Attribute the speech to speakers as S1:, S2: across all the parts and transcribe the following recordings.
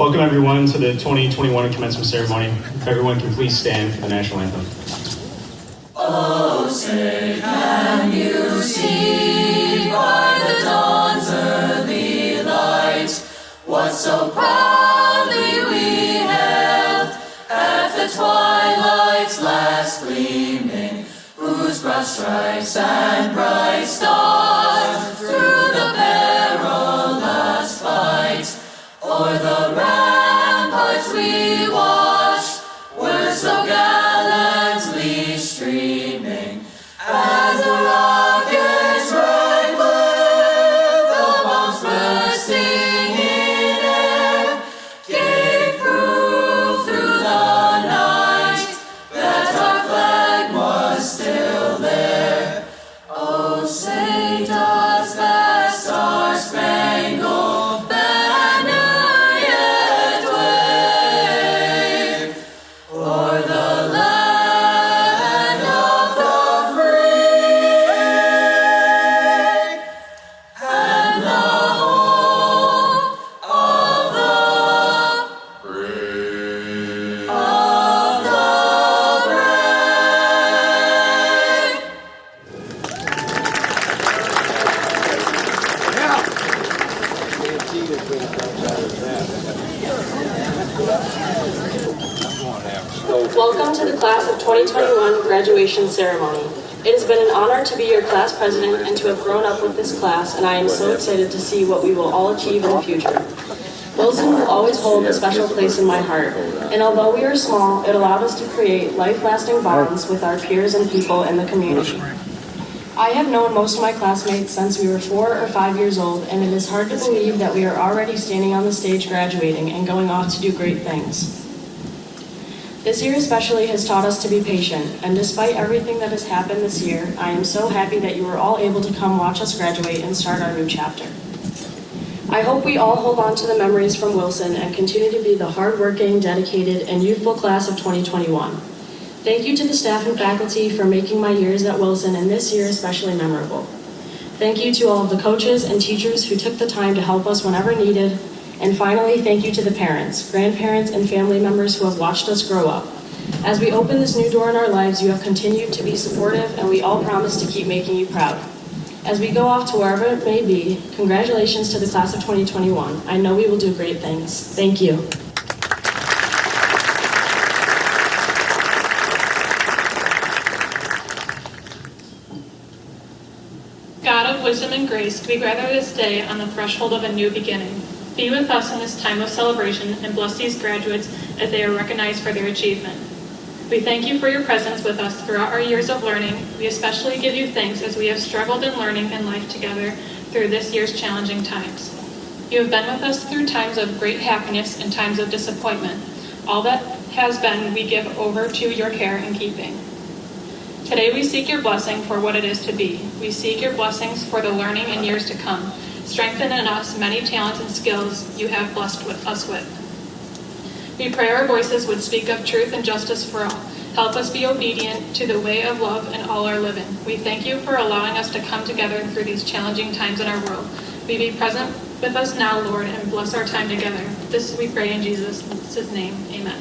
S1: Welcome everyone to the 2021 commencement ceremony. If everyone can please stand for the national anthem.
S2: Oh, say can you see by the dawn's early light what so proudly we hailed at the twilight's last gleaming, whose broad stripes and bright stars through the perilous fight o'er the ramparts we watched were so gallantly streaming as the rockets rang clear, the bombs bursting in air gave proof through the night that our flag was still there. Oh, say does that star-spangled banner yet wave o'er the land of the free and the home of the brave, of the brave.
S3: Welcome to the Class of 2021 graduation ceremony. It has been an honor to be your class president and to have grown up with this class, and I am so excited to see what we will all achieve in the future. Wilson will always hold a special place in my heart, and although we are small, it allowed us to create life-lasting bonds with our peers and people in the community. I have known most of my classmates since we were 4 or 5 years old, and it is hard to believe that we are already standing on the stage graduating and going off to do great things. This year especially has taught us to be patient, and despite everything that has happened this year, I am so happy that you were all able to come watch us graduate and start our new chapter. I hope we all hold on to the memories from Wilson and continue to be the hardworking, dedicated, and youthful class of 2021. Thank you to the staff and faculty for making my years at Wilson and this year especially memorable. Thank you to all of the coaches and teachers who took the time to help us whenever needed. And finally, thank you to the parents, grandparents, and family members who have watched us grow up. As we open this new door in our lives, you have continued to be supportive, and we all promise to keep making you proud. As we go off to wherever it may be, congratulations to the class of 2021. I know we will do great things. Thank you.
S4: God of wisdom and grace, we gather this day on the threshold of a new beginning. Be with us in this time of celebration and bless these graduates as they are recognized for their achievement. We thank you for your presence with us throughout our years of learning. We especially give you thanks as we have struggled in learning and life together through this year's challenging times. You have been with us through times of great happiness and times of disappointment. All that has been, we give over to your care and keeping. Today we seek your blessing for what it is to be. We seek your blessings for the learning in years to come. Strengthen in us many talents and skills you have blessed us with. We pray our voices would speak of truth and justice for all. Help us be obedient to the way of love in all our living. We thank you for allowing us to come together through these challenging times in our world. We be present with us now, Lord, and bless our time together. This we pray in Jesus' name. Amen.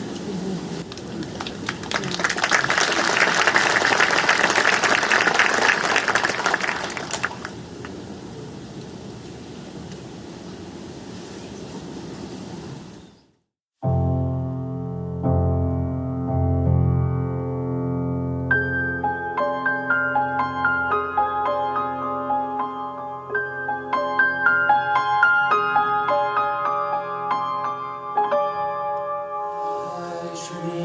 S2: Say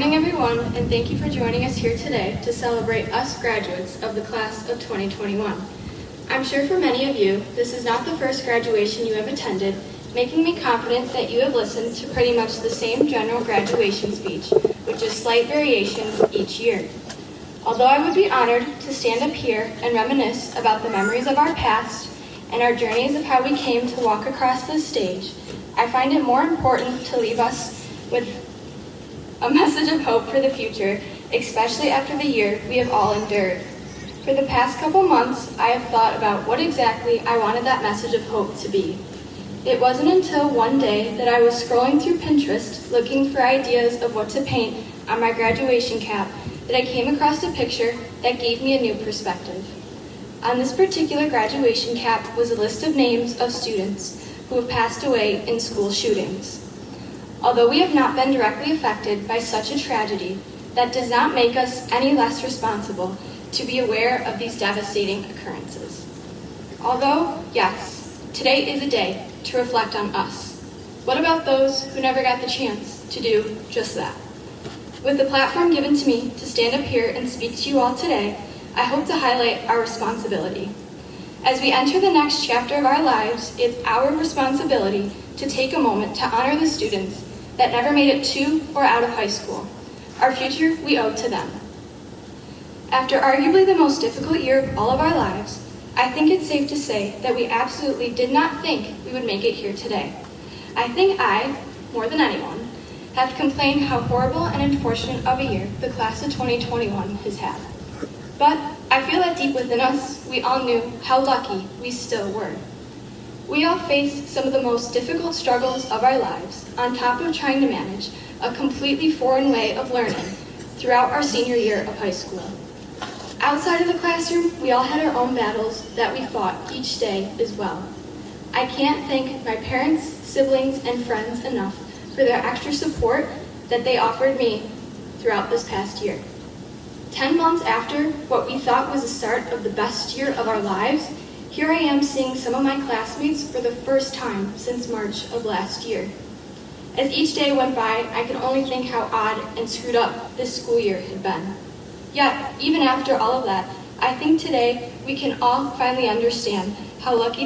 S5: morning, everyone, and thank you for joining us here today to celebrate us graduates of the class of 2021. I'm sure for many of you, this is not the first graduation you have attended, making me confident that you have listened to pretty much the same general graduation speech, with just slight variations each year. Although I would be honored to stand up here and reminisce about the memories of our past and our journeys of how we came to walk across this stage, I find it more important to leave us with a message of hope for the future, especially after the year we have all endured. For the past couple months, I have thought about what exactly I wanted that message of hope to be. It wasn't until one day that I was scrolling through Pinterest looking for ideas of what to paint on my graduation cap that I came across a picture that gave me a new perspective. On this particular graduation cap was a list of names of students who have passed away in school shootings. Although we have not been directly affected by such a tragedy, that does not make us any less responsible to be aware of these devastating occurrences. Although, yes, today is a day to reflect on us. What about those who never got the chance to do just that? With the platform given to me to stand up here and speak to you all today, I hope to highlight our responsibility. As we enter the next chapter of our lives, it's our responsibility to take a moment to honor the students that never made it to or out of high school. Our future we owe to them. After arguably the most difficult year of all of our lives, I think it's safe to say that we absolutely did not think we would make it here today. I think I, more than anyone, have complained how horrible and unfortunate of a year the class of 2021 has had. But I feel that deep within us, we all knew how lucky we still were. We all faced some of the most difficult struggles of our lives, on top of trying to manage a completely foreign way of learning throughout our senior year of high school. Outside of the classroom, we all had our own battles that we fought each day as well. I can't thank my parents, siblings, and friends enough for their extra support that they offered me throughout this past year. 10 months after what we thought was the start of the best year of our lives, here I am seeing some of my classmates for the first time since March of last year. As each day went by, I could only think how odd and screwed up this school year had been. Yet, even after all of that, I think today we can all finally understand how lucky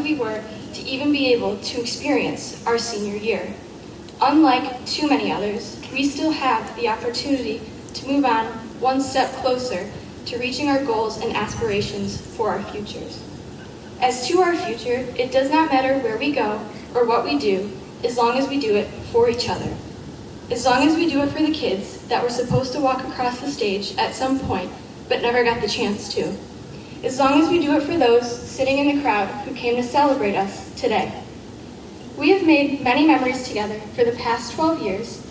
S5: we were to even be able to experience our senior year. Unlike too many others, we still have the opportunity to move on one step closer to reaching our goals and aspirations for our futures. As to our future, it does not matter where we go or what we do, as long as we do it for each other. As long as we do it for the kids that were supposed to walk across the stage at some point, but never got the chance to. As long as we do it for those sitting in the crowd who came to celebrate us today. We have made many memories together for the past 12 years,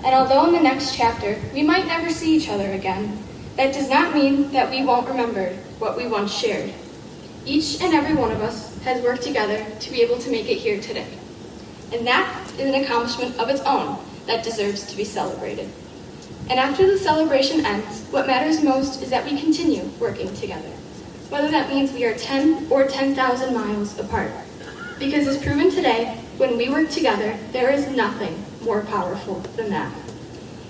S5: and although in the next chapter we might never see each other again, that does not mean that we won't remember what we once shared. Each and every one of us has worked together to be able to make it here today. And that is an accomplishment of its own that deserves to be celebrated. And after the celebration ends, what matters most is that we continue working together, whether that means we are 10 or 10,000 miles apart. Because as proven today, when we work together, there is nothing more powerful than that.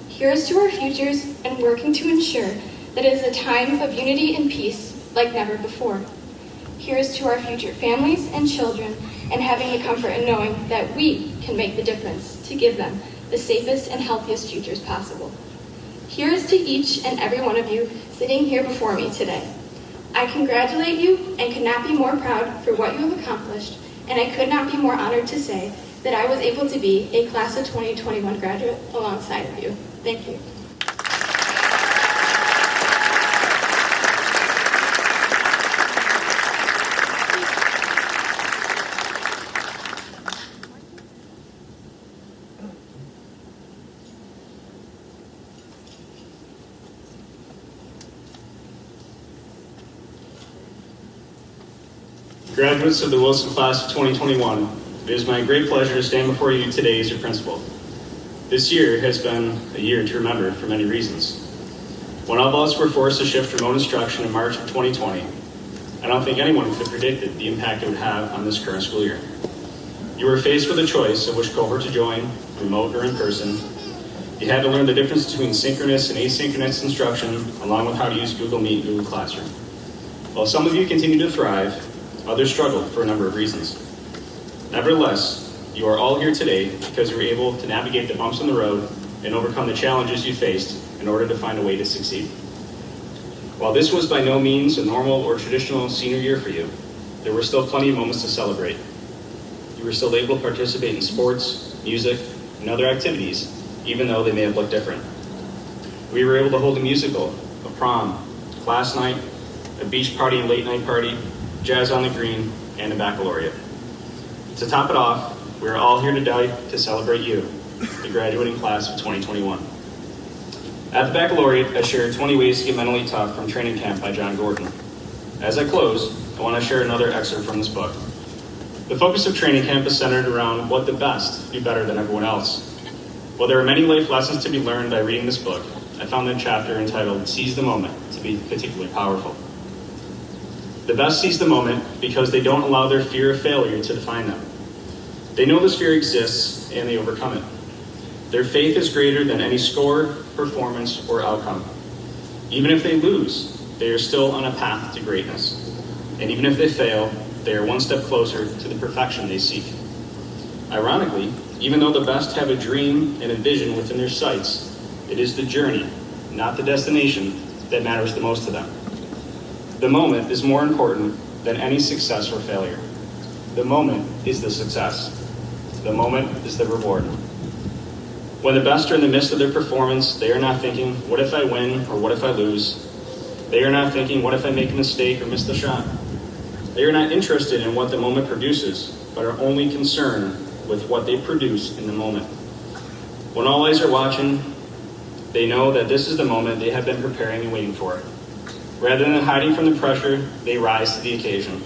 S5: Here's to our futures and working to ensure that it is a time of unity and peace like never before. Here's to our future families and children and having the comfort in knowing that we can make the difference to give them the safest and healthiest futures possible. Here is to each and every one of you sitting here before me today. I congratulate you and could not be more proud for what you have accomplished, and I could not be more honored to say that I was able to be a class of 2021 graduate alongside of you. Thank you.
S1: Graduates of the Wilson class of 2021, it is my great pleasure to stand before you today as your principal. This year has been a year to remember for many reasons. When all of us were forced to shift remote instruction in March of 2020, I don't think anyone could have predicted the impact it would have on this current school year. You were faced with a choice of which cohort to join, remote or in person, You had to learn the difference between synchronous and asynchronous instruction, along with how to use Google Meet and Google Classroom. While some of you continue to thrive, others struggled for a number of reasons. Nevertheless, you are all here today because you were able to navigate the bumps in the road and overcome the challenges you faced in order to find a way to succeed. While this was by no means a normal or traditional senior year for you, there were still plenty of moments to celebrate. You were still able to participate in sports, music, and other activities, even though they may have looked different. We were able to hold a musical, a prom, class night, a beach party and late night party, jazz on the green, and a baccalaureate. To top it off, we are all here today to celebrate you, the graduating class of 2021. At the baccalaureate, I shared 20 Ways to Get Mentally Tough from Training Camp by John Gordon. As I close, I want to share another excerpt from this book. The focus of Training Camp is centered around what the best do better than everyone else. While there are many life lessons to be learned by reading this book, I found the chapter entitled Seize the Moment to be particularly powerful. The best seize the moment because they don't allow their fear of failure to define them. They know this fear exists and they overcome it. Their faith is greater than any score, performance, or outcome. Even if they lose, they are still on a path to greatness. And even if they fail, they are one step closer to the perfection they seek. Ironically, even though the best have a dream and a vision within their sights, it is the journey, not the destination, that matters the most to them. The moment is more important than any success or failure. The moment is the success. The moment is the reward. When the best are in the midst of their performance, they are not thinking, what if I win or what if I lose? They are not thinking, what if I make a mistake or miss the shot? They are not interested in what the moment produces, but are only concerned with what they produce in the moment. When all eyes are watching, they know that this is the moment they have been preparing and waiting for. Rather than hiding from the pressure, they rise to the occasion.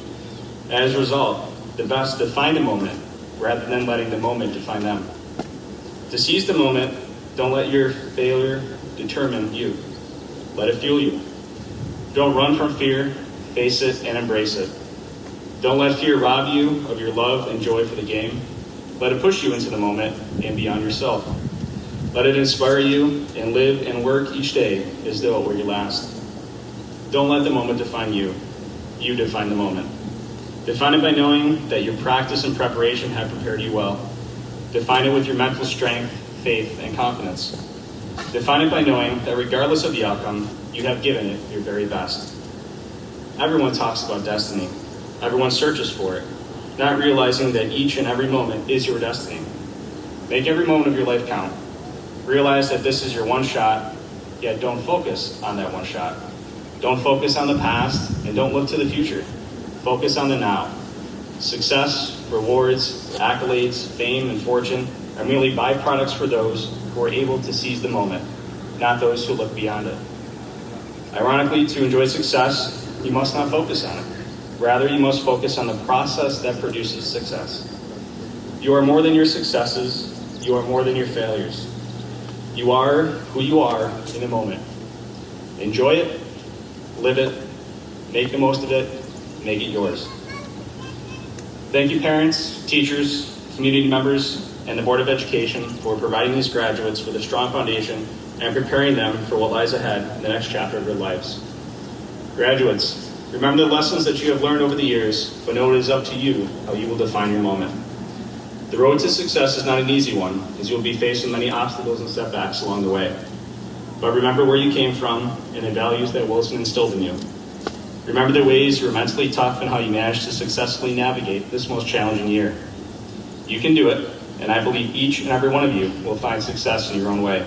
S1: As a result, the best define the moment rather than letting the moment define them. To seize the moment, don't let your failure determine you. Let it fuel you. Don't run from fear, face it and embrace it. Don't let fear rob you of your love and joy for the game. Let it push you into the moment and beyond yourself. Let it inspire you and live and work each day as though it were your last. Don't let the moment define you. You define the moment. Define it by knowing that your practice and preparation have prepared you well. Define it with your mental strength, faith, and confidence. Define it by knowing that regardless of the outcome, you have given it your very best. Everyone talks about destiny. Everyone searches for it, not realizing that each and every moment is your destiny. Make every moment of your life count. Realize that this is your one shot, yet don't focus on that one shot. Don't focus on the past and don't look to the future. Focus on the now. Success, rewards, accolades, fame, and fortune are merely byproducts for those who are able to seize the moment, not those who look beyond it. Ironically, to enjoy success, you must not focus on it. Rather, you must focus on the process that produces success. You are more than your successes. You are more than your failures. You are who you are in the moment. Enjoy it, live it, make the most of it, make it yours. Thank you, parents, teachers, community members, and the Board of Education for providing these graduates with a strong foundation and preparing them for what lies ahead in the next chapter of their lives. Graduates, remember the lessons that you have learned over the years, but know it is up to you how you will define your moment. The road to success is not an easy one, as you will be faced with many obstacles and setbacks along the way. But remember where you came from and the values that Wilson instilled in you. Remember the ways you were mentally tough and how you managed to successfully navigate this most challenging year. You can do it, and I believe each and every one of you will find success in your own way.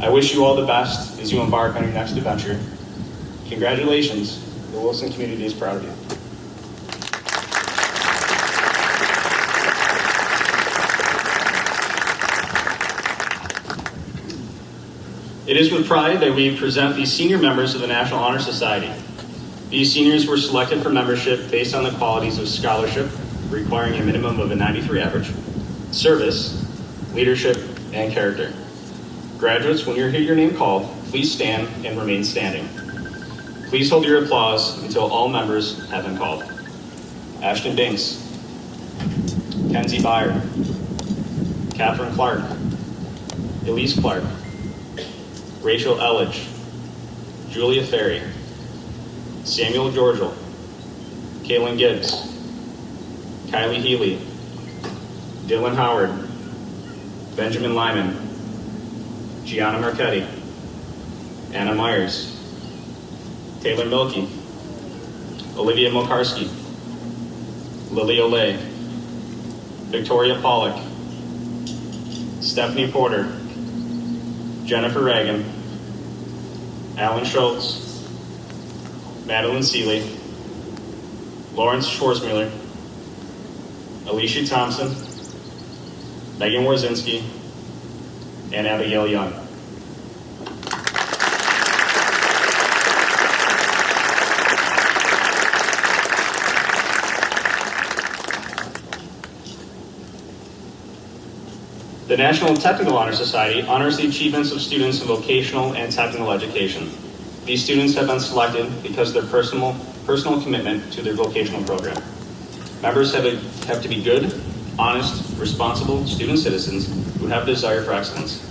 S1: I wish you all the best as you embark on your next adventure. Congratulations, the Wilson community is proud of you. It is with pride that we present the senior members of the National Honor Society. These seniors were selected for membership based on the qualities of scholarship, requiring a minimum of a 93 average, service, leadership, and character. Graduates, when you hear your name called, please stand and remain standing. Please hold your applause until all members have been called. Ashton Binks, Kenzie Byer, Catherine Clark, Elise Clark, Rachel Elledge, Julia Ferry, Samuel Georgial, Kaylin Gibbs, Kylie Healy, Dylan Howard, Benjamin Lyman, Gianna Marchetti, Anna Myers, Taylor Milkey, Olivia Mokarski, Lily Olay, Victoria Pollock, Stephanie Porter, Jennifer Reagan, Alan Schultz, Madeline Seeley, Lawrence Schwarzmuller, Alicia Thompson, Megan Warzinski, and Abigail Young. The National Technical Honor Society honors the achievements of students in vocational and technical education. These students have been selected because of their personal commitment to their vocational program. Members have to be good, honest, responsible student citizens who have a desire for excellence.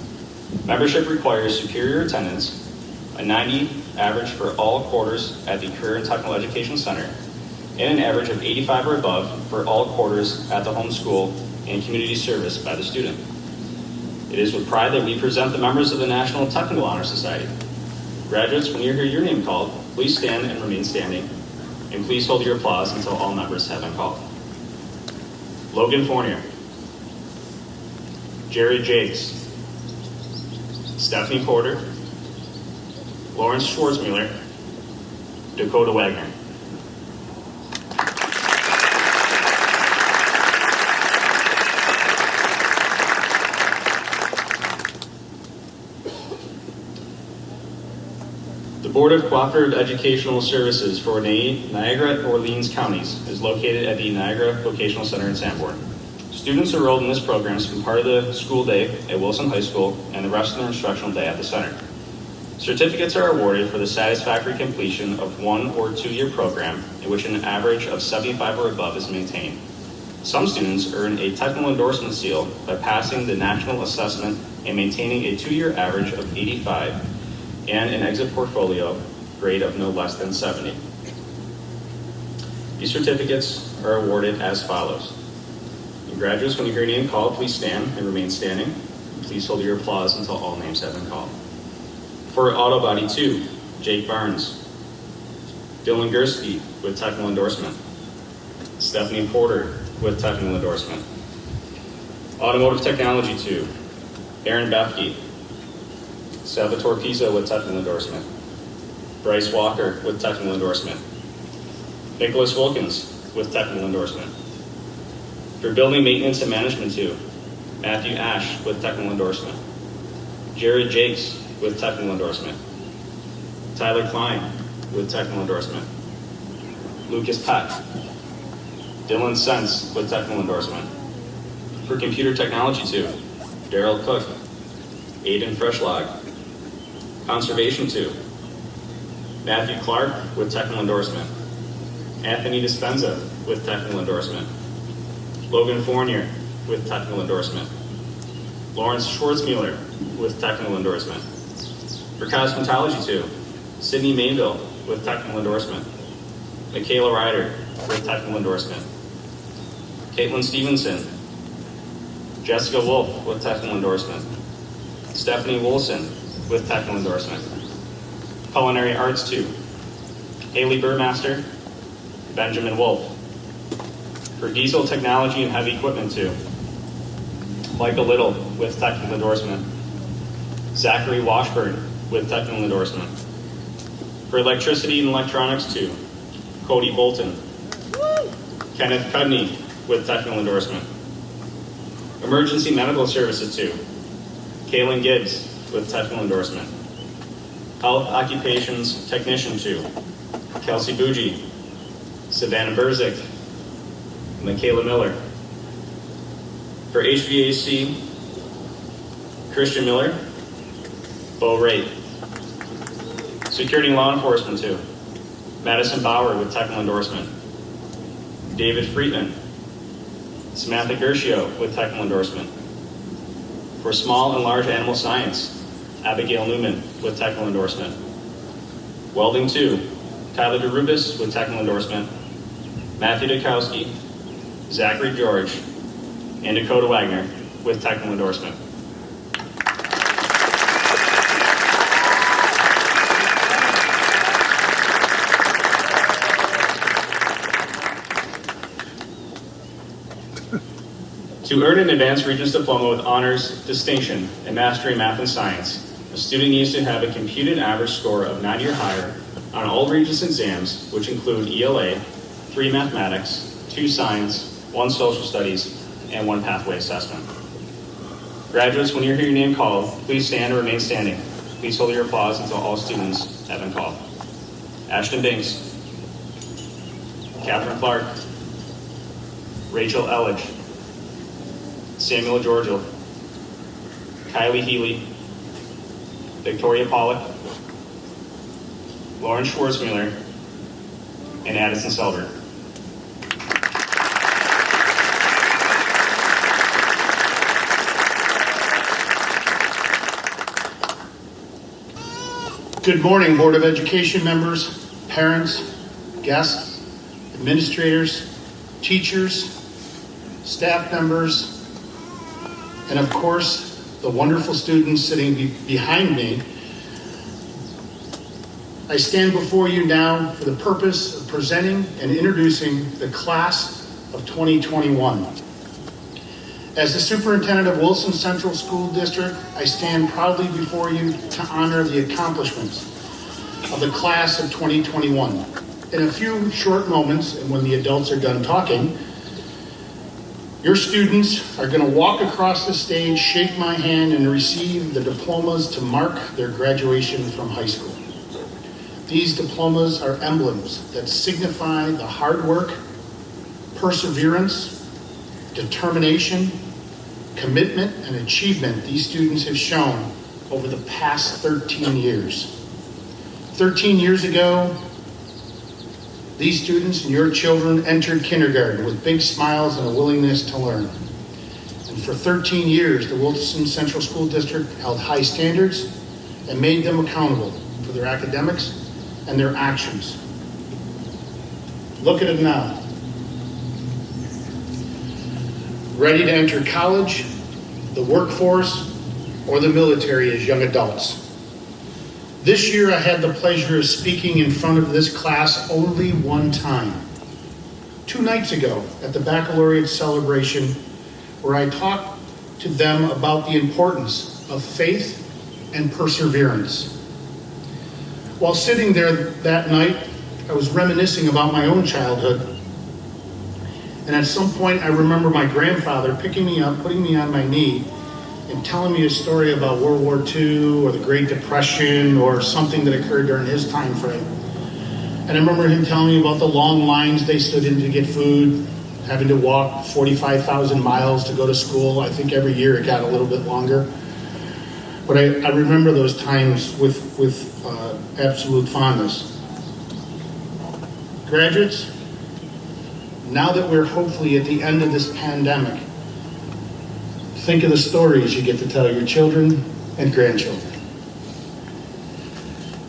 S1: Membership requires superior attendance, a 90 average for all quarters at the Career and Technical Education Center, and an average of 85 or above for all quarters at the home school and community service by the student. It is with pride that we present the members of the National Technical Honor Society. Graduates, when you hear your name called, please stand and remain standing, and please hold your applause until all members have been called. Logan Fournier, Jerry Jakes, Stephanie Porter, Lawrence Schwarzmuller, Dakota Wagner. The Board of Cooperative Educational Services for Niagara and Orleans counties is located at the Niagara Vocational Center in Sanborn. Students enrolled in this program spend part of the school day at Wilson High School and the rest of their instructional day at the center. Certificates are awarded for the satisfactory completion of 1 or 2 year program in which an average of 75 or above is maintained. Some students earn a technical endorsement seal by passing the national assessment and maintaining a 2-year average of 85 and an exit portfolio grade of no less than 70. These certificates are awarded as follows. And graduates, when you hear your name called, please stand and remain standing. Please hold your applause until all names have been called. For Auto Body 2, Jake Barnes, Dylan Gursky with technical endorsement, Stephanie Porter with technical endorsement. Automotive Technology 2, Aaron Bethke, Salvatore Pizzo with technical endorsement, Bryce Walker with technical endorsement, Nicholas Wilkins with technical endorsement. For Building Maintenance and Management 2, Matthew Ash with technical endorsement, Jared Jakes with technical endorsement, Tyler Klein with technical endorsement, Lucas Peck, Dylan Sense with technical endorsement. For Computer Technology 2, Daryl Cook, Aiden Freshlog. Conservation 2, Matthew Clark with technical endorsement, Anthony Dispenza with technical endorsement, Logan Fournier with technical endorsement, Lawrence Schwarzmuller with technical endorsement. For Cosmetology 2, Sydney Mainville with technical endorsement, Michaela Ryder with technical endorsement, Caitlin Stevenson, Jessica Wolf with technical endorsement, Stephanie Wilson with technical endorsement. Culinary Arts 2, Haley Burmaster, Benjamin Wolf. For Diesel Technology and Heavy Equipment 2, Michael Little with technical endorsement, Zachary Washburn with technical endorsement. For Electricity and Electronics 2, Cody Bolton, Kenneth Cudney with technical endorsement. Emergency Medical Services 2, Kaylin Gibbs with technical endorsement. Health Occupations Technician 2, Kelsey Bougie, Savannah Berzik, Michaela Miller. For HVAC, Christian Miller, Bo Raitt. Security and Law Enforcement 2, Madison Bauer with technical endorsement. David Friedman, Samantha Gershio with technical endorsement. For small and large animal science, Abigail Newman with technical endorsement. Welding 2, Tyler DeRubis with technical endorsement. Matthew Dukowski, Zachary George, and Dakota Wagner with technical endorsement. To earn an advanced Regents diploma with honors distinction in mastering math and science, a student needs to have a computed average score of 90 or higher on all Regents exams, which include ELA, 3 mathematics, 2 science, 1 social studies, and 1 pathway assessment. Graduates, when you hear your name called, please stand or remain standing. Please hold your applause until all students have been called. Ashton Binks, Catherine Clark, Rachel Elledge, Samuel Georgiou, Kylie Healy, Victoria Pollock, Lauren Schwartzmuller, and Addison Selber.
S6: Good morning, Board of Education members, parents, guests, administrators, teachers, staff members, and of course, the wonderful students sitting behind me. I stand before you now for the purpose of presenting and introducing the class of 2021. As the superintendent of Wilson Central School District, I stand proudly before you to honor the accomplishments of the class of 2021. In a few short moments, and when the adults are done talking, your students are going to walk across the stage, shake my hand, and receive the diplomas to mark their graduation from high school. These diplomas are emblems that signify the hard work, perseverance, determination, commitment, and achievement these students have shown over the past 13 years. 13 years ago, these students and your children entered kindergarten with big smiles and a willingness to learn. And for 13 years, the Wilson Central School District held high standards and made them accountable for their academics and their actions. Look at it now. Ready to enter college, the workforce, or the military as young adults. This year I had the pleasure of speaking in front of this class only one time. 2 nights ago at the baccalaureate celebration, where I talked to them about the importance of faith and perseverance. While sitting there that night, I was reminiscing about my own childhood. And at some point, I remember my grandfather picking me up, putting me on my knee, and telling me a story about World War II or the Great Depression or something that occurred during his time frame. And I remember him telling me about the long lines they stood in to get food, having to walk 45,000 miles to go to school. I think every year it got a little bit longer. But I remember those times with absolute fondness. Graduates, now that we're hopefully at the end of this pandemic, think of the stories you get to tell your children and grandchildren.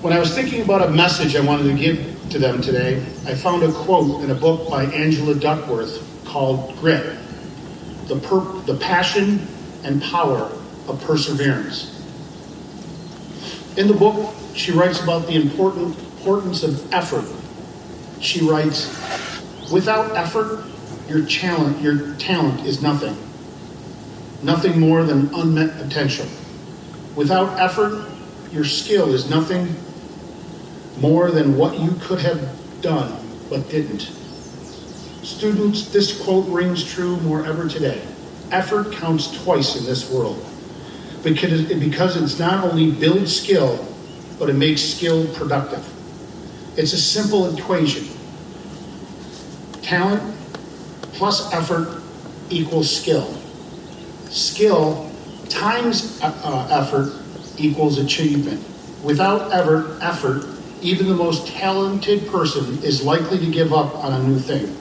S6: When I was thinking about a message I wanted to give to them today, I found a quote in a book by Angela Duckworth called Grit, the passion and power of perseverance. In the book, she writes about the importance of effort. She writes, without effort, your talent is nothing. Nothing more than unmet potential. Without effort, your skill is nothing more than what you could have done but didn't. Students, this quote rings true more ever today. Effort counts twice in this world because it's not only builds skill, but it makes skill productive. It's a simple equation. Talent plus effort equals skill. Skill times effort equals achievement. Without effort, even the most talented person is likely to give up on a new thing.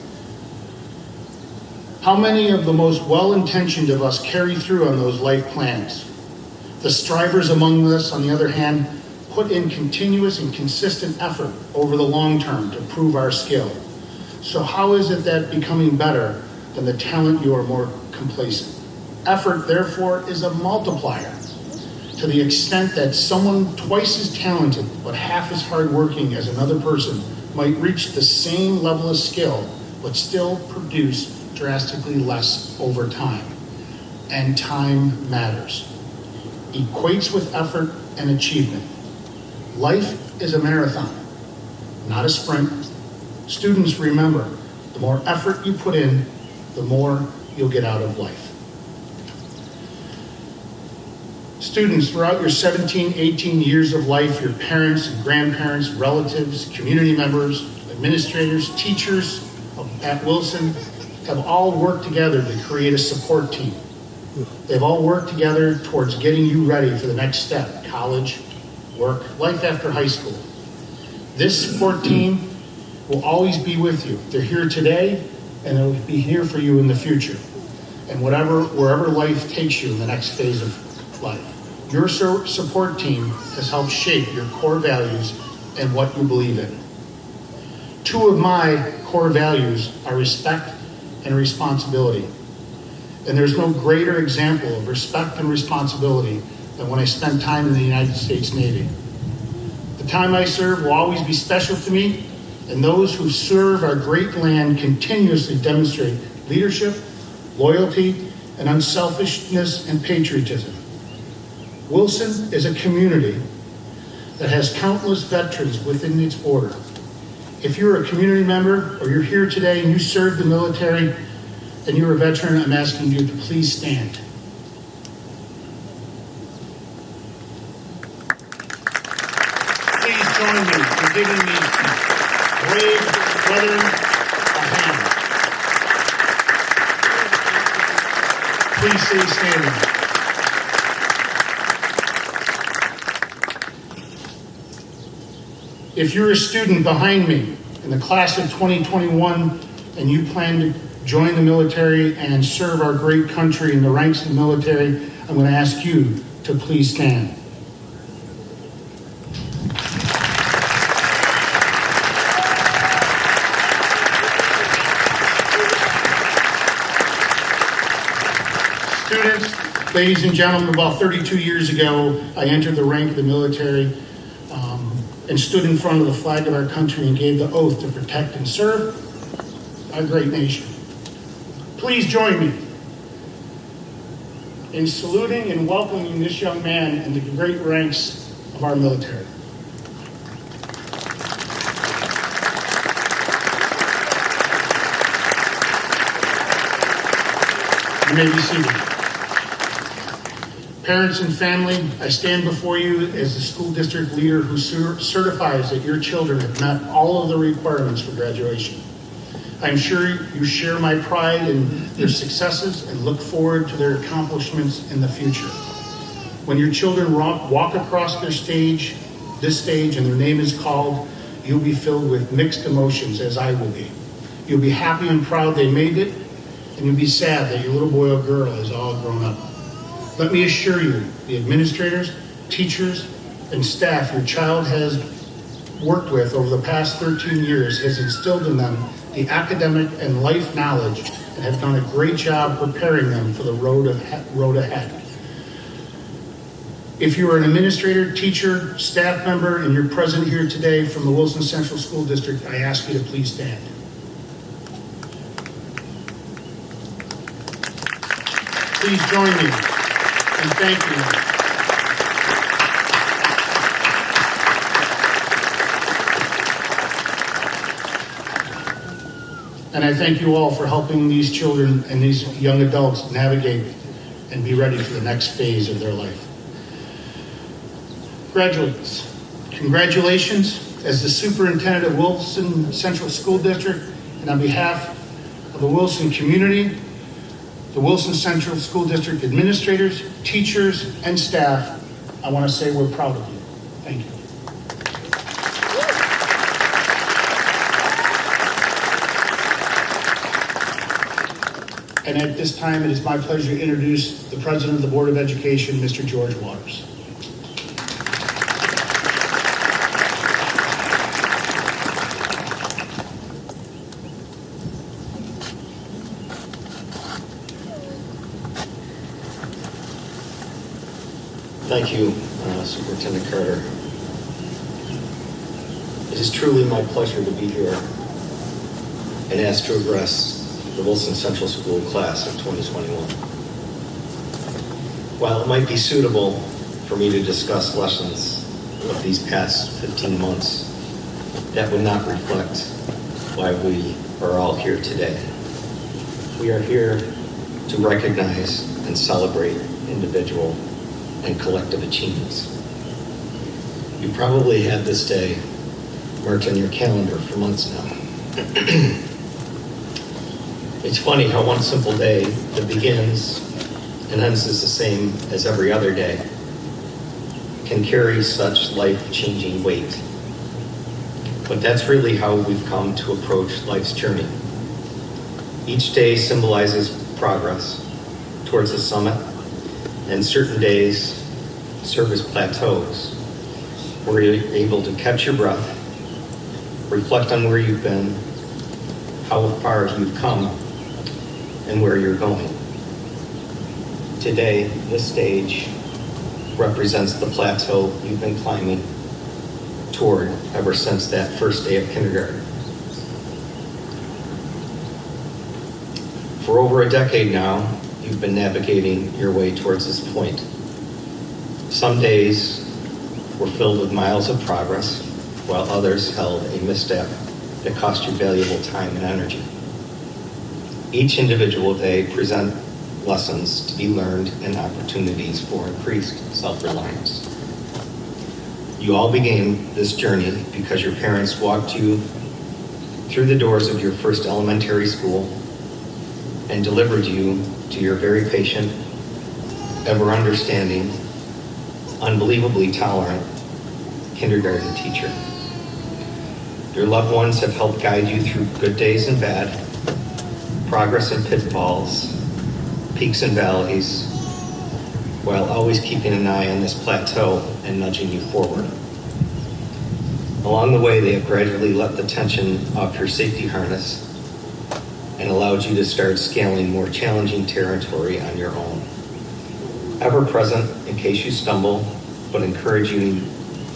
S6: How many of the most well-intentioned of us carry through on those life plans? The strivers among us, on the other hand, put in continuous and consistent effort over the long term to prove our skill. So how is it that becoming better than the talent you are more complacent? Effort, therefore, is a multiplier. To the extent that someone twice as talented but half as hardworking as another person might reach the same level of skill but still produce drastically less over time. And time matters. Equates with effort and achievement. Life is a marathon, not a sprint. Students, remember, the more effort you put in, the more you'll get out of life. Students, throughout your 17, 18 years of life, your parents and grandparents, relatives, community members, administrators, teachers at Wilson have all worked together to create a support team. They've all worked together towards getting you ready for the next step, college, work, life after high school. This support team will always be with you. They're here today, and they'll be here for you in the future. And wherever life takes you in the next phase of life. Your support team has helped shape your core values and what you believe in. Two of my core values are respect and responsibility. And there's no greater example of respect and responsibility than when I spent time in the United States Navy. The time I served will always be special to me, and those who serve our great land continuously demonstrate leadership, loyalty, and unselfishness and patriotism. Wilson is a community that has countless veterans within its border. If you're a community member or you're here today and you served the military and you're a veteran, I'm asking you to please stand. Please join me in giving these brave brethren a hand. Please stay standing. If you're a student behind me in the class of 2021 and you plan to join the military and serve our great country in the ranks of the military, I'm going to ask you to please stand. Students, ladies and gentlemen, about 32 years ago, I entered the rank of the military and stood in front of the flag of our country and gave the oath to protect and serve our great nation. Please join me in saluting and welcoming this young man in the great ranks of our military. You may be seated. Parents and family, I stand before you as the school district leader who certifies that your children have met all of the requirements for graduation. I'm sure you share my pride in their successes and look forward to their accomplishments in the future. When your children walk across this stage, and their name is called, you'll be filled with mixed emotions, as I will be. You'll be happy and proud they made it, and you'll be sad that your little boy or girl is all grown up. Let me assure you, the administrators, teachers, and staff your child has worked with over the past 13 years has instilled in them the academic and life knowledge and have done a great job preparing them for the road ahead. If you are an administrator, teacher, staff member, and you're present here today from the Wilson Central School District, I ask you to please stand. Please join me and thank you. And I thank you all for helping these children and these young adults navigate and be ready for the next phase of their life. Graduates, congratulations as the superintendent of Wilson Central School District, and on behalf of the Wilson community, the Wilson Central School District administrators, teachers, and staff, I want to say we're proud of you. Thank you. And at this time, it is my pleasure to introduce the President of the Board of Education, Mr. George Waters.
S7: Thank you, Superintendent Carter. It is truly my pleasure to be here and asked to address the Wilson Central School class of 2021. While it might be suitable for me to discuss lessons of these past 15 months, that would not reflect why we are all here today. We are here to recognize and celebrate individual and collective achievements. You probably had this day marked on your calendar for months now. It's funny how one simple day that begins and ends as the same as every other day can carry such life-changing weight. But that's really how we've come to approach life's journey. Each day symbolizes progress towards the summit, and certain days serve as plateaus where you're able to catch your breath, reflect on where you've been, how far you've come, and where you're going. Today, this stage represents the plateau you've been climbing toward ever since that first day of kindergarten. For over a decade now, you've been navigating your way towards this point. Some days were filled with miles of progress, while others held a misstep that cost you valuable time and energy. Each individual day present lessons to be learned and opportunities for increased self-reliance. You all began this journey because your parents walked you through the doors of your first elementary school and delivered you to your very patient, ever understanding, unbelievably tolerant kindergarten teacher. Your loved ones have helped guide you through good days and bad, progress and pitfalls, peaks and valleys, while always keeping an eye on this plateau and nudging you forward. Along the way, they have gradually let the tension off your safety harness and allowed you to start scaling more challenging territory on your own. Ever present in case you stumble, but encouraging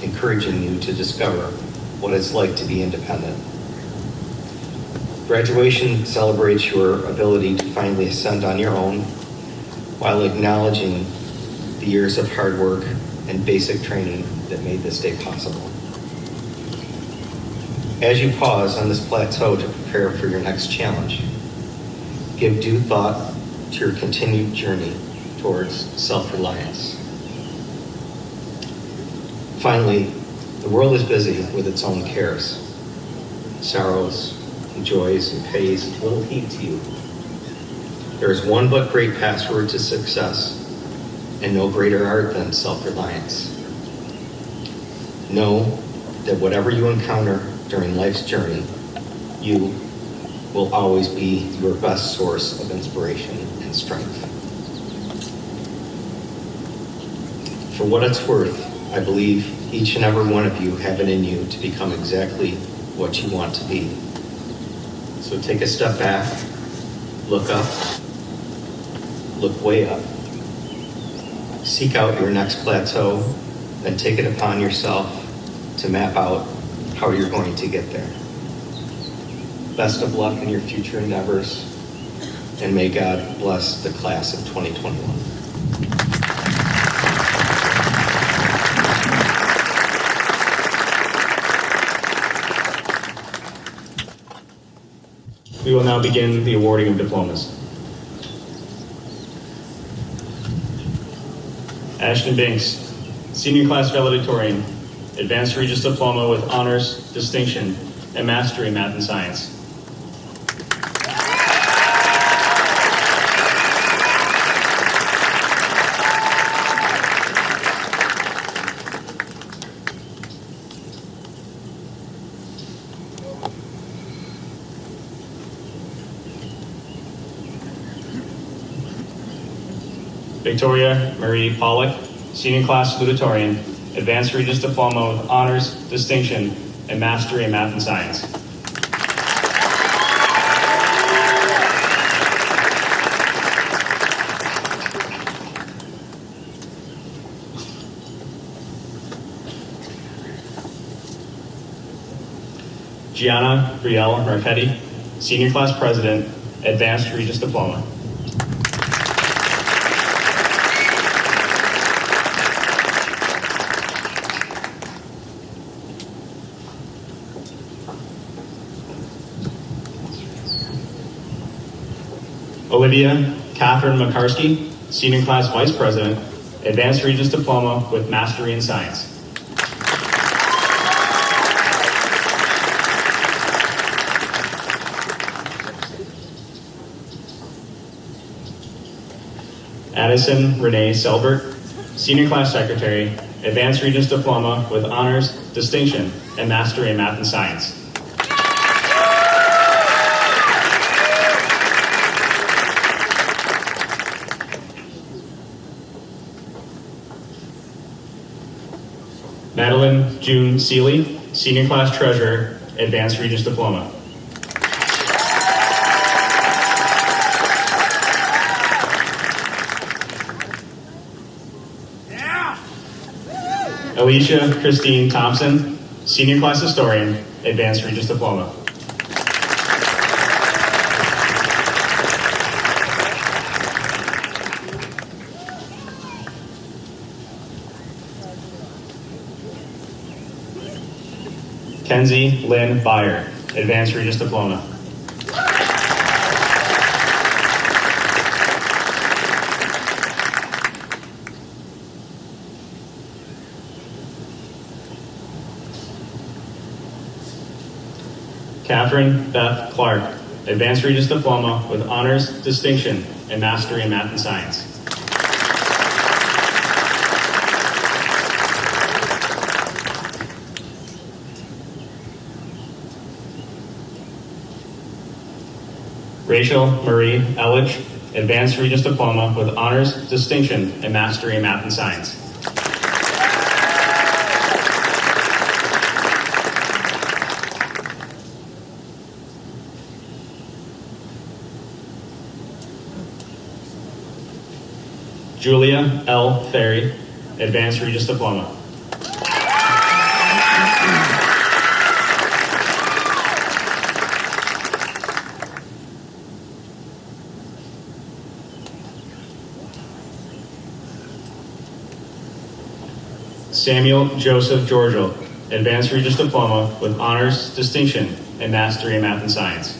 S7: you to discover what it's like to be independent. Graduation celebrates your ability to finally ascend on your own while acknowledging the years of hard work and basic training that made this day possible. As you pause on this plateau to prepare for your next challenge, give due thought to your continued journey towards self-reliance. Finally, the world is busy with its own cares, sorrows, and joys, and pays little heed to you. There is one but great password to success, and no greater art than self-reliance. Know that whatever you encounter during life's journey, you will always be your best source of inspiration and strength. For what it's worth, I believe each and every one of you have it in you to become exactly what you want to be. So take a step back, look up, look way up. Seek out your next plateau, then take it upon yourself to map out how you're going to get there. Best of luck in your future endeavors, and may God bless the class of 2021.
S1: We will now begin the awarding of diplomas. Ashton Banks, Senior Class Valedictorian, Advanced Regis Diploma with Honors, Distinction, and Mastery in Math and Science. Victoria Marie Pollock, Senior Class Salutatorian, Advanced Regis Diploma with Honors, Distinction, and Mastery in Math and Science. Gianna Brielle Marchetti, Senior Class President, Advanced Regis Diploma. Olivia Catherine McCarskey, Senior Class Vice President, Advanced Regis Diploma with Mastery in Science. Addison Renee Selbert, Senior Class Secretary, Advanced Regis Diploma with Honors, Distinction, and Mastery in Math and Science. Madeline June Seeley, Senior Class Treasurer, Advanced Regis Diploma. Alicia Christine Thompson, Senior Class Historian, Advanced Regis Diploma. Kenzie Lynn Byer, Advanced Regis Diploma. Catherine Beth Clark, Advanced Regis Diploma with Honors, Distinction, and Mastery in Math and Science. Rachel Marie Elledge, Advanced Regis Diploma with Honors, Distinction, and Mastery in Math and Science. Julia L. Ferry, Advanced Regis Diploma. Samuel Joseph Georgial, Advanced Regis Diploma with Honors, Distinction, and Mastery in Math and Science.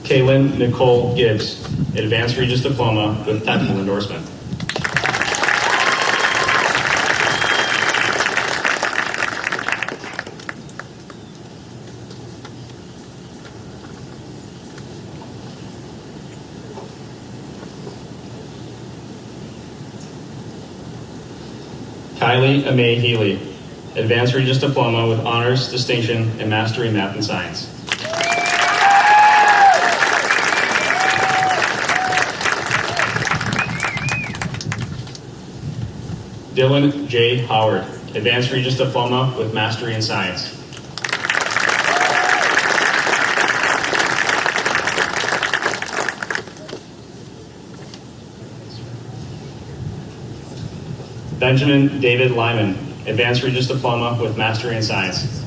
S1: Kaylin Nicole Gibbs, Advanced Regis Diploma with Technical Endorsement. Kylie Amay Healy, Advanced Regis Diploma with Honors, Distinction, and Mastery in Math and Science. Dylan J. Howard, Advanced Regis Diploma with Mastery in Science. Benjamin David Lyman, Advanced Regis Diploma with Mastery in Science.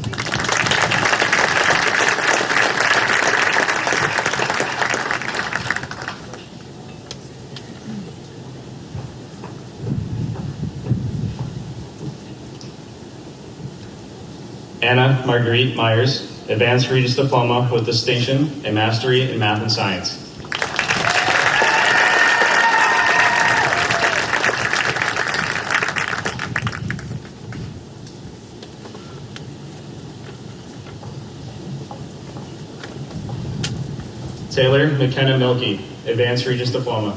S1: Anna Marguerite Myers, Advanced Regis Diploma with Distinction and Mastery in Math and Science. Taylor McKenna Milkey, Advanced Regis Diploma.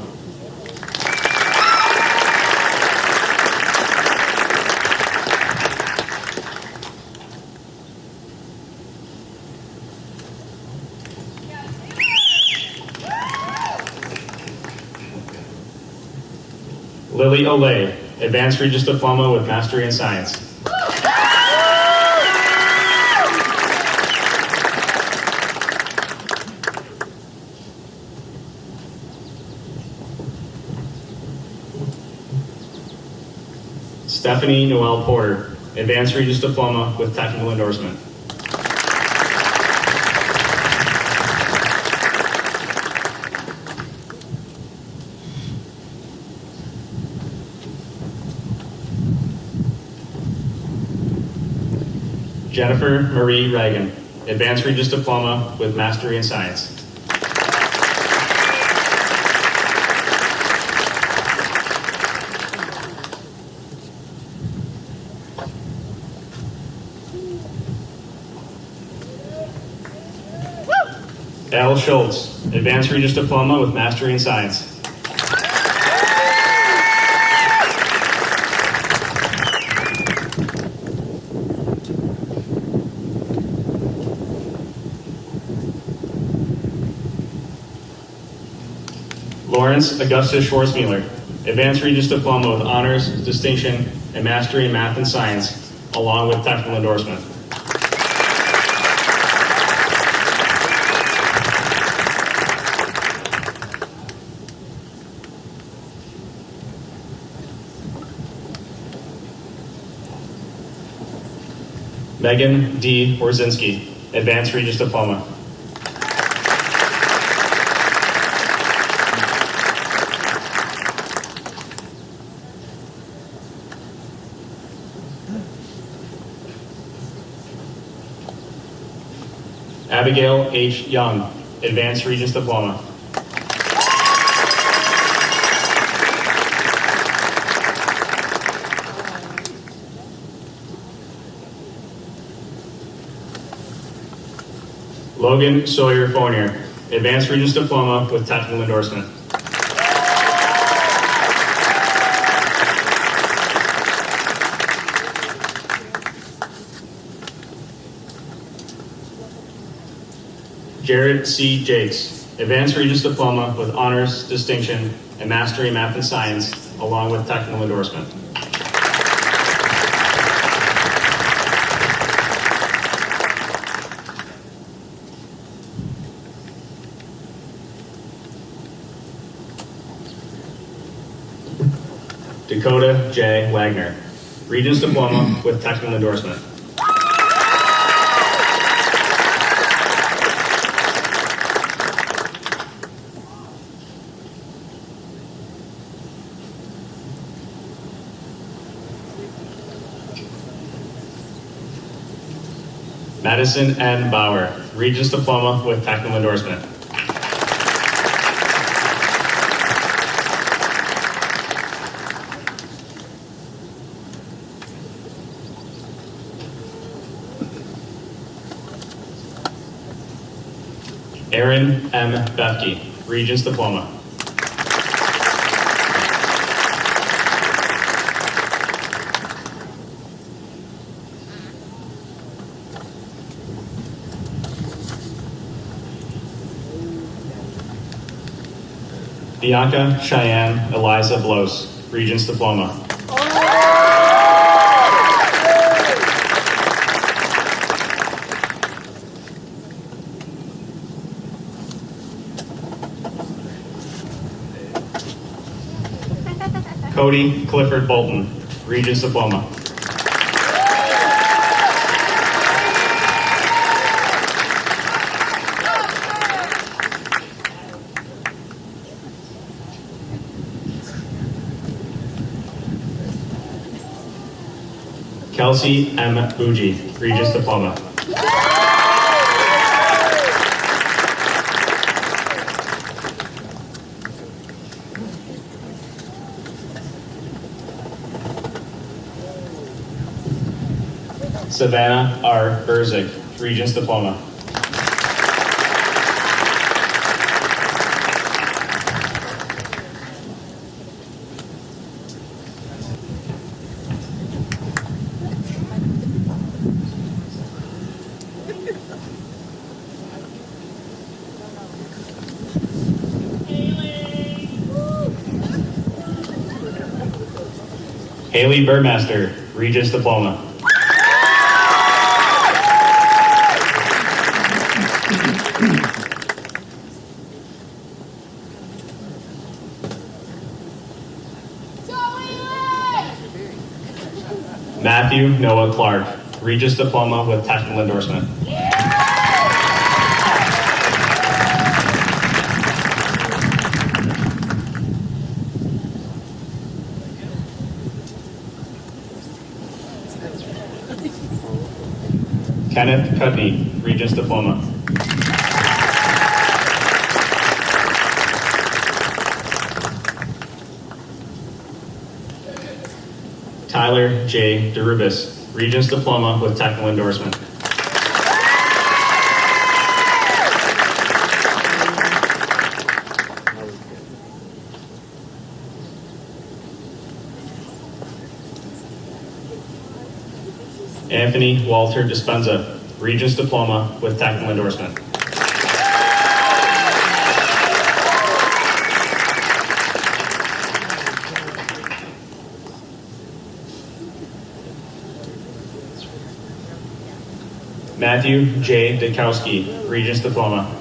S1: Lily Olay, Advanced Regis Diploma with Mastery in Science. Stephanie Noel Porter, Advanced Regis Diploma with Technical Endorsement. Jennifer Marie Reagan, Advanced Regis Diploma with Mastery in Science. Al Schultz, Advanced Regis Diploma with Mastery in Science. Lawrence Augustus Schwarzmueller, Advanced Regis Diploma with Honors, Distinction, and Mastery in Math and Science, along with Technical Endorsement. Megan D. Orzinski, Advanced Regis Diploma. Abigail H. Young, Advanced Regis Diploma. Logan Sawyer Fournier, Advanced Regis Diploma with Technical Endorsement. Jared C. Jakes, Advanced Regis Diploma with Honors, Distinction, and Mastery in Math and Science, along with Technical Endorsement. Dakota J. Wagner, Regents Diploma with Technical Endorsement. Madison N. Bauer, Regents Diploma with Technical Endorsement. Aaron M. Befke, Regents Diploma. Bianca Cheyenne Eliza Blos, Regents Diploma. Cody Clifford Bolton, Regents Diploma. Kelsey M. Bougie, Regents Diploma. Savannah R. Berzik, Regents Diploma. Haley Burmaster, Regents Diploma. Matthew Noah Clark, Regents Diploma with technical endorsement. Kenneth Cudney, Regents Diploma. Tyler J. DeRubis, Regents Diploma with technical endorsement. Anthony Walter Dispenza, Regents Diploma with technical endorsement. Matthew J. Dikowski, Regents Diploma.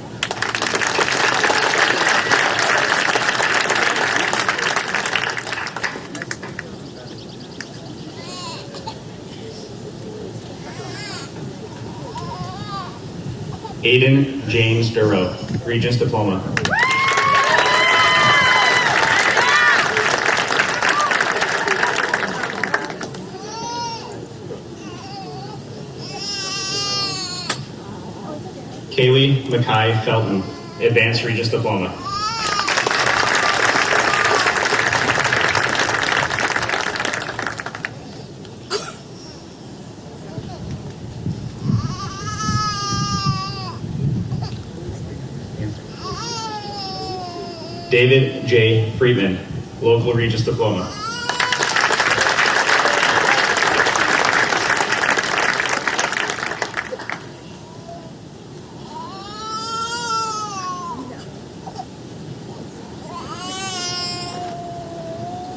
S1: Aiden James Duro, Regents Diploma. Kaylee Mackay Felton, Advanced Regents Diploma. David J. Friedman, Local Regents Diploma.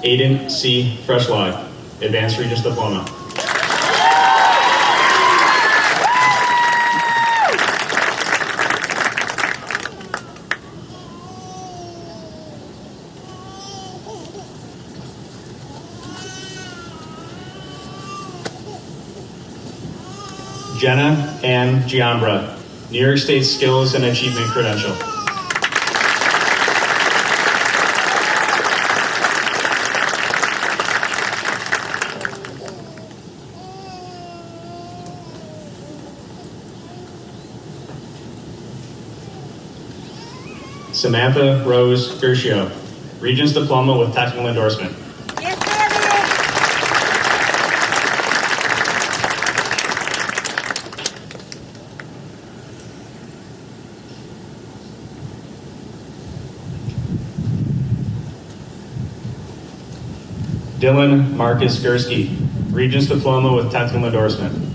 S1: Aiden C. Freshlog, Advanced Regents Diploma. Jenna Ann Giambra, New York State Skills and Achievement Credential. Samantha Rose Gershio, Regents Diploma with technical endorsement. Dylan Marcus Gursky, Regents Diploma with technical endorsement.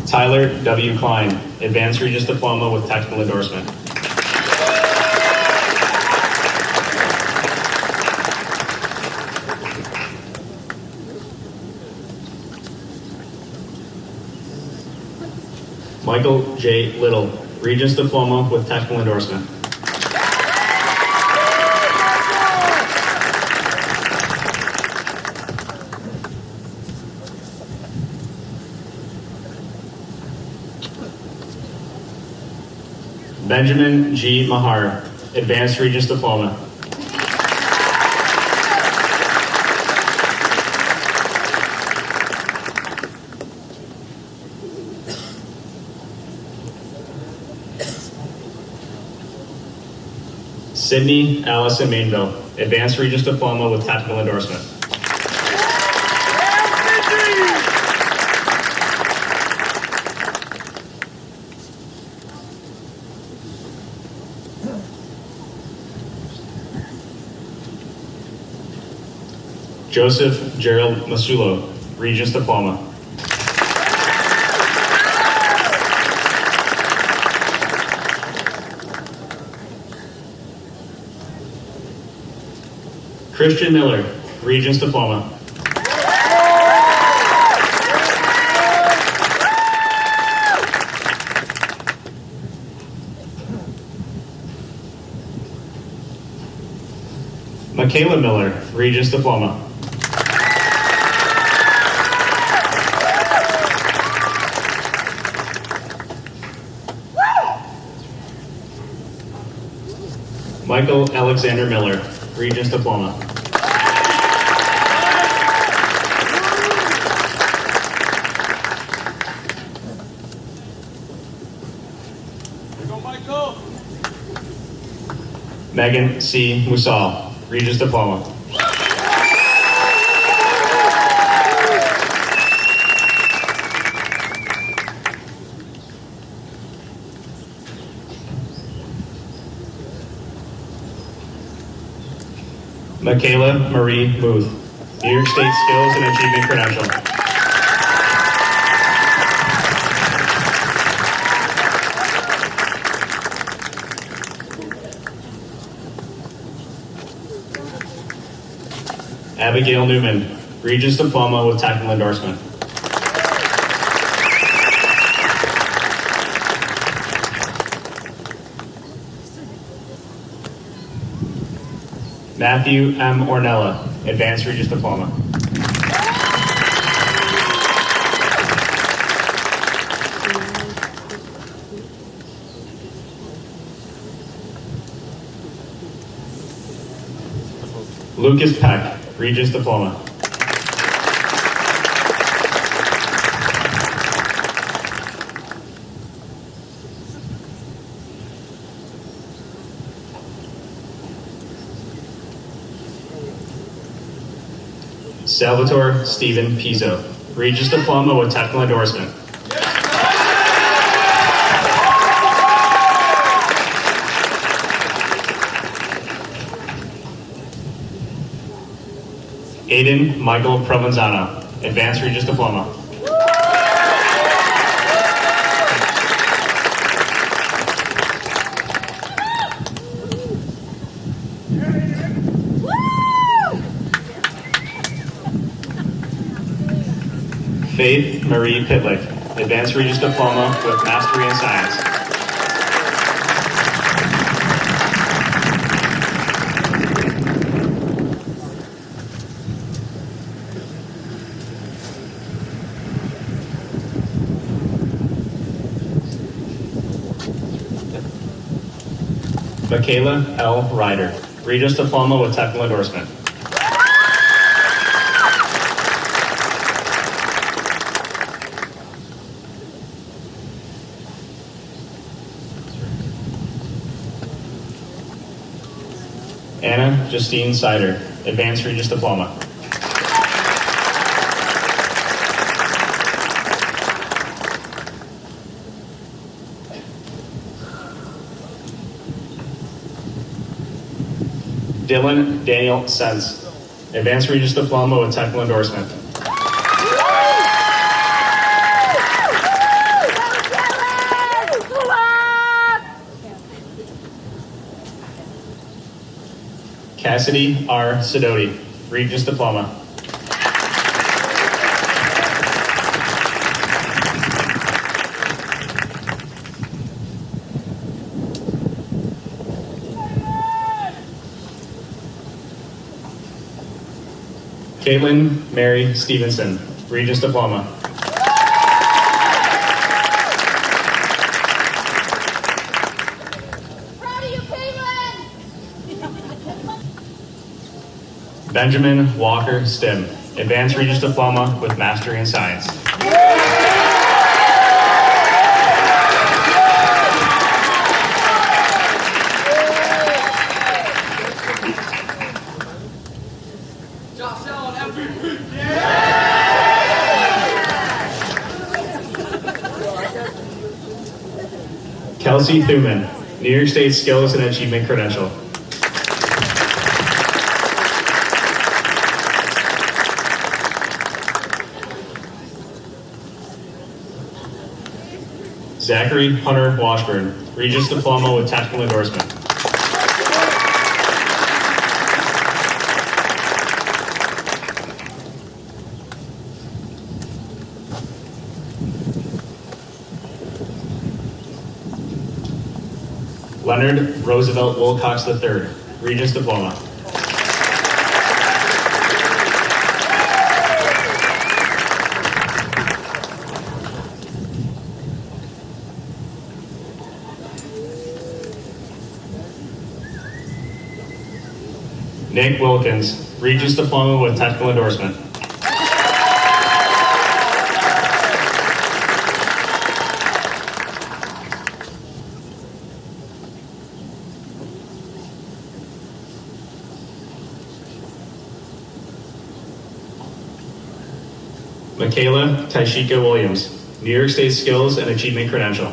S1: Tyler W. Klein, Advanced Regents Diploma with technical endorsement. Michael J. Little, Regents Diploma with technical endorsement. Benjamin G. Mahar, Advanced Regents Diploma. Sydney Allison Mainville, Advanced Regents Diploma with technical endorsement. Joseph Gerald Masulo, Regents Diploma. Christian Miller, Regents Diploma. Michaela Miller, Regents Diploma. Michael Alexander Miller, Regents Diploma. Megan C. Musal, Regents Diploma. Michaela Marie Muth, New York State Skills and Achievement Credential. Abigail Newman, Regents Diploma with technical endorsement. Matthew M. Ornella, Advanced Regents Diploma. Lucas Peck, Regents Diploma. Salvatore Stephen Pizzo, Regents Diploma with technical endorsement. Aiden Michael Provenzano, Advanced Regents Diploma. Faith Marie Pitlick, Advanced Regents Diploma with Mastery in Science. Michaela L. Ryder, Regents Diploma with technical endorsement. Anna Justine Sider, Advanced Regents Diploma. Dylan Daniel Sense, Advanced Regents Diploma with technical endorsement. Cassidy R. Sidoti, Regents Diploma. Caitlin Mary Stevenson, Regents Diploma.
S2: Proud of you, Caitlin!
S1: Benjamin Walker Stim, Advanced Regents Diploma with Mastery in Science. Kelsey Thuman, New York State Skills and Achievement Credential. Zachary Hunter Washburn, Regents Diploma with technical endorsement. Leonard Roosevelt Wilcox III, Regents Diploma. Nick Wilkins, Regents Diploma with Technical Endorsement. Michaela Taishika Williams, New York State Skills and Achievement Credential.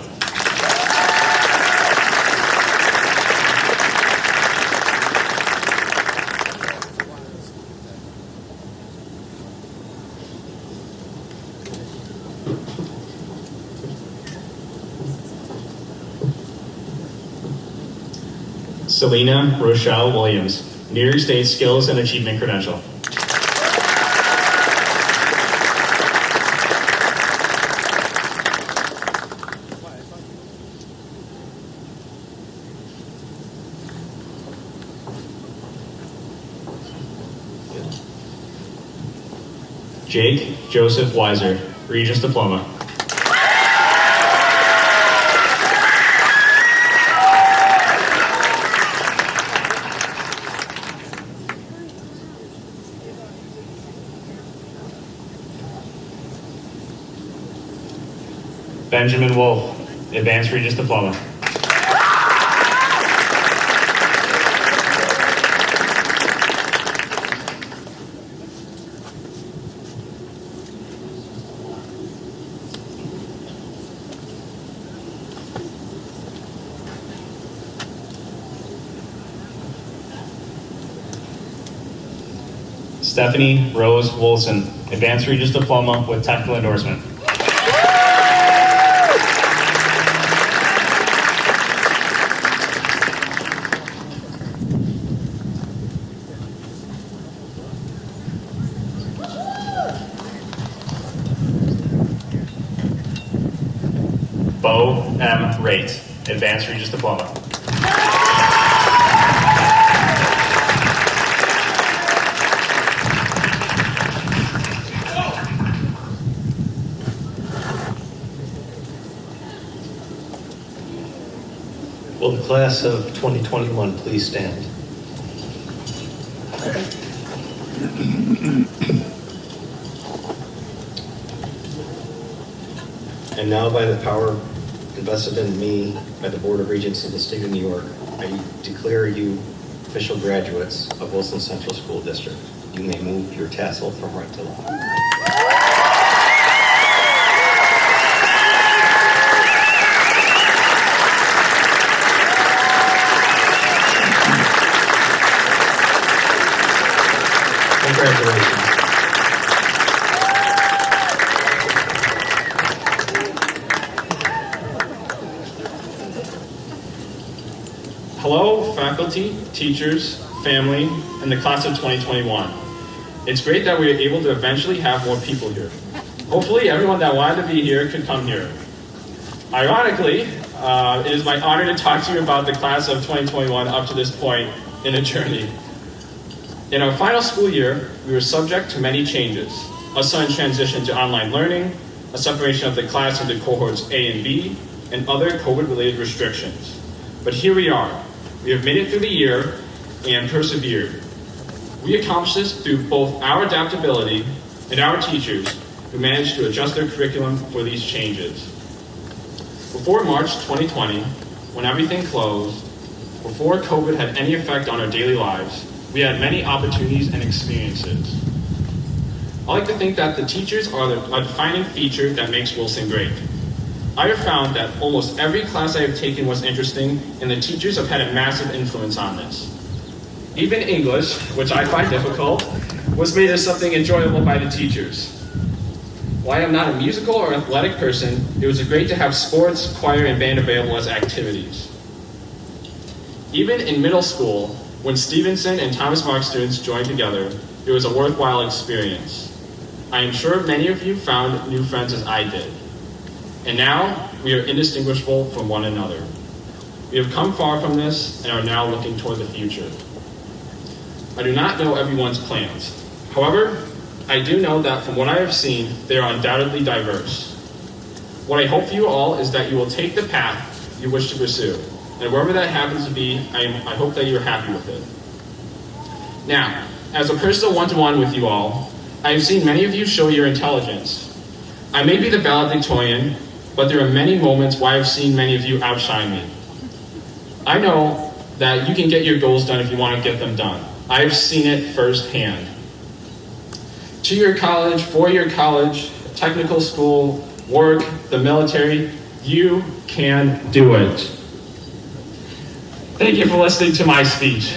S1: Selena Rochelle Williams, New York State Skills and Achievement Credential. Jake Joseph Weiser, Regents Diploma. Benjamin Wolf, Advanced Regents Diploma. Stephanie Rose Wilson, Advanced Regents Diploma with Technical Endorsement. Bo M. Rate, Advanced Regents Diploma.
S7: Will the class of 2021 please stand? And now, by the power invested in me by the Board of Regents of the State of New York, I declare you official graduates of Wilson Central School District. You may move your tassel from right to left. Congratulations.
S1: Hello, faculty, teachers, family, and the class of 2021. It's great that we were able to eventually have more people here. Hopefully everyone that wanted to be here could come here. Ironically, it is my honor to talk to you about the class of 2021 up to this point in the journey. In our final school year, we were subject to many changes. A sudden transition to online learning, a separation of the class into cohorts A and B, and other COVID-related restrictions. But here we are. We have made it through the year and persevered. We accomplished this through both our adaptability and our teachers who managed to adjust their curriculum for these changes. Before March 2020, when everything closed, before COVID had any effect on our daily lives, we had many opportunities and experiences. I like to think that the teachers are a defining feature that makes Wilson great. I have found that almost every class I have taken was interesting, and the teachers have had a massive influence on this. Even English, which I find difficult, was made as something enjoyable by the teachers. While I'm not a musical or athletic person, it was great to have sports, choir, and band available as activities. Even in middle school, when Stevenson and Thomas Mark students joined together, it was a worthwhile experience. I am sure many of you found new friends as I did. And now, we are indistinguishable from one another.
S8: We have come far from this and are now looking toward the future. I do not know everyone's plans. However, I do know that from what I have seen, they are undoubtedly diverse. What I hope for you all is that you will take the path you wish to pursue, and wherever that happens to be, I hope that you are happy with it. Now, as a personal one-to-one with you all, I have seen many of you show your intelligence. I may be the valedictorian, but there are many moments where I have seen many of you outshine me. I know that you can get your goals done if you want to get them done. I have seen it firsthand. 2-year college, 4-year college, technical school, work, the military, you can do it. Thank you for listening to my speech.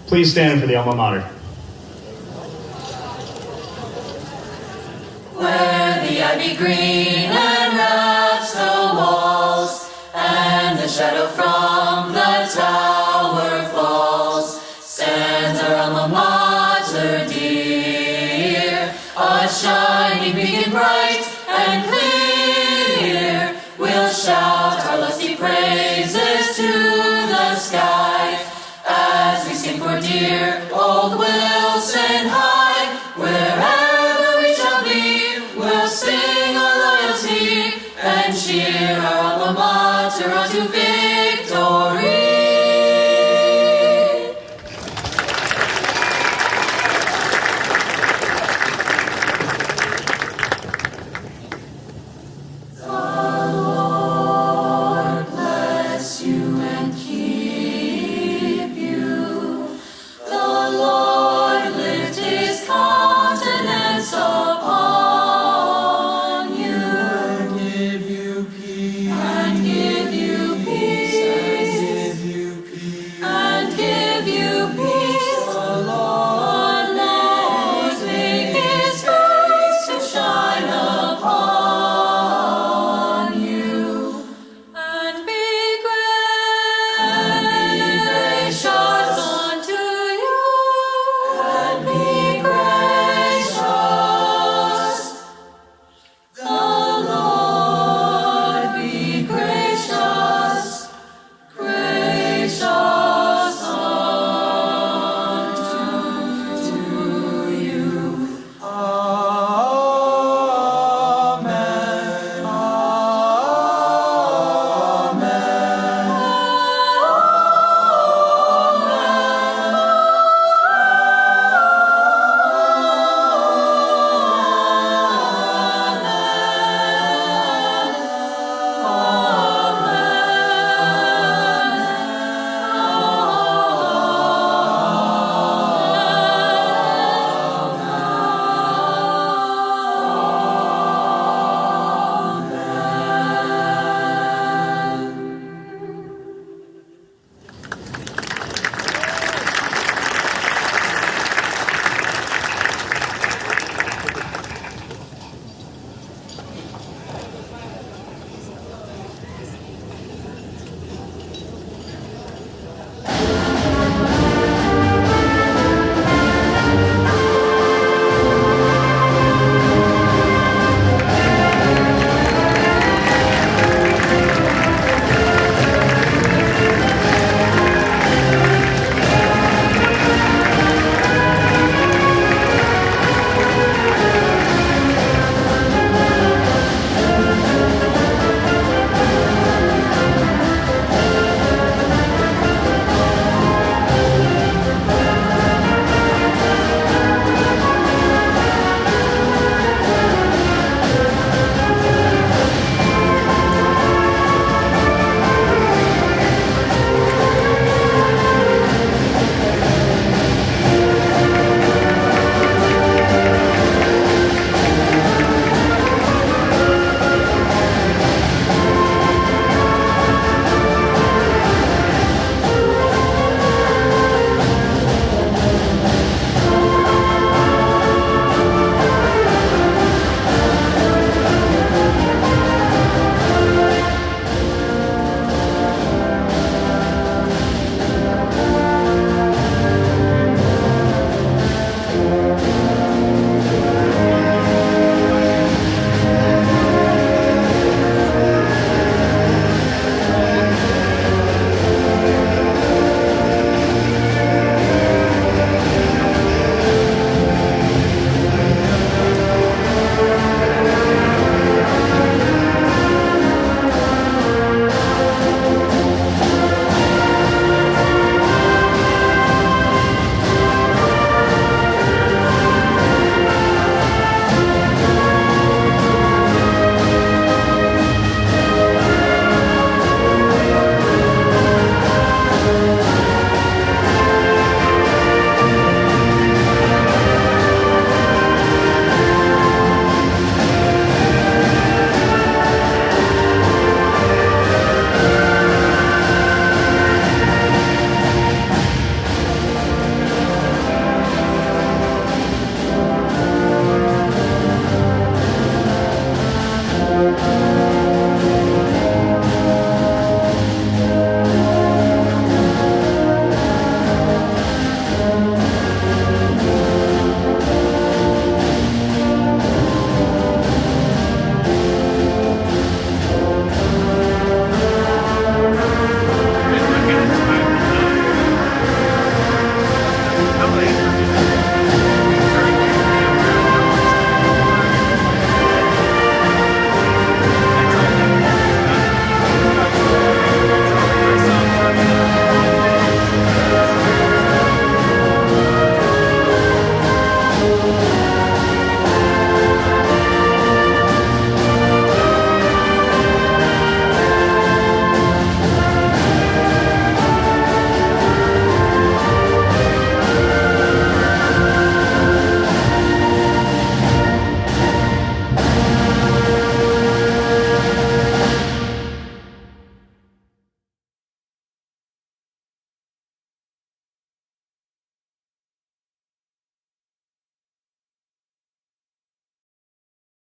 S1: Please stand for the alma mater.
S9: Where the ivy green and wraps the walls, and the shadow from the tower falls, stands our alma mater dear, a shining dear old Wilson High. Wherever we shall be, we'll sing our loyalty and cheer our alma mater on to victory.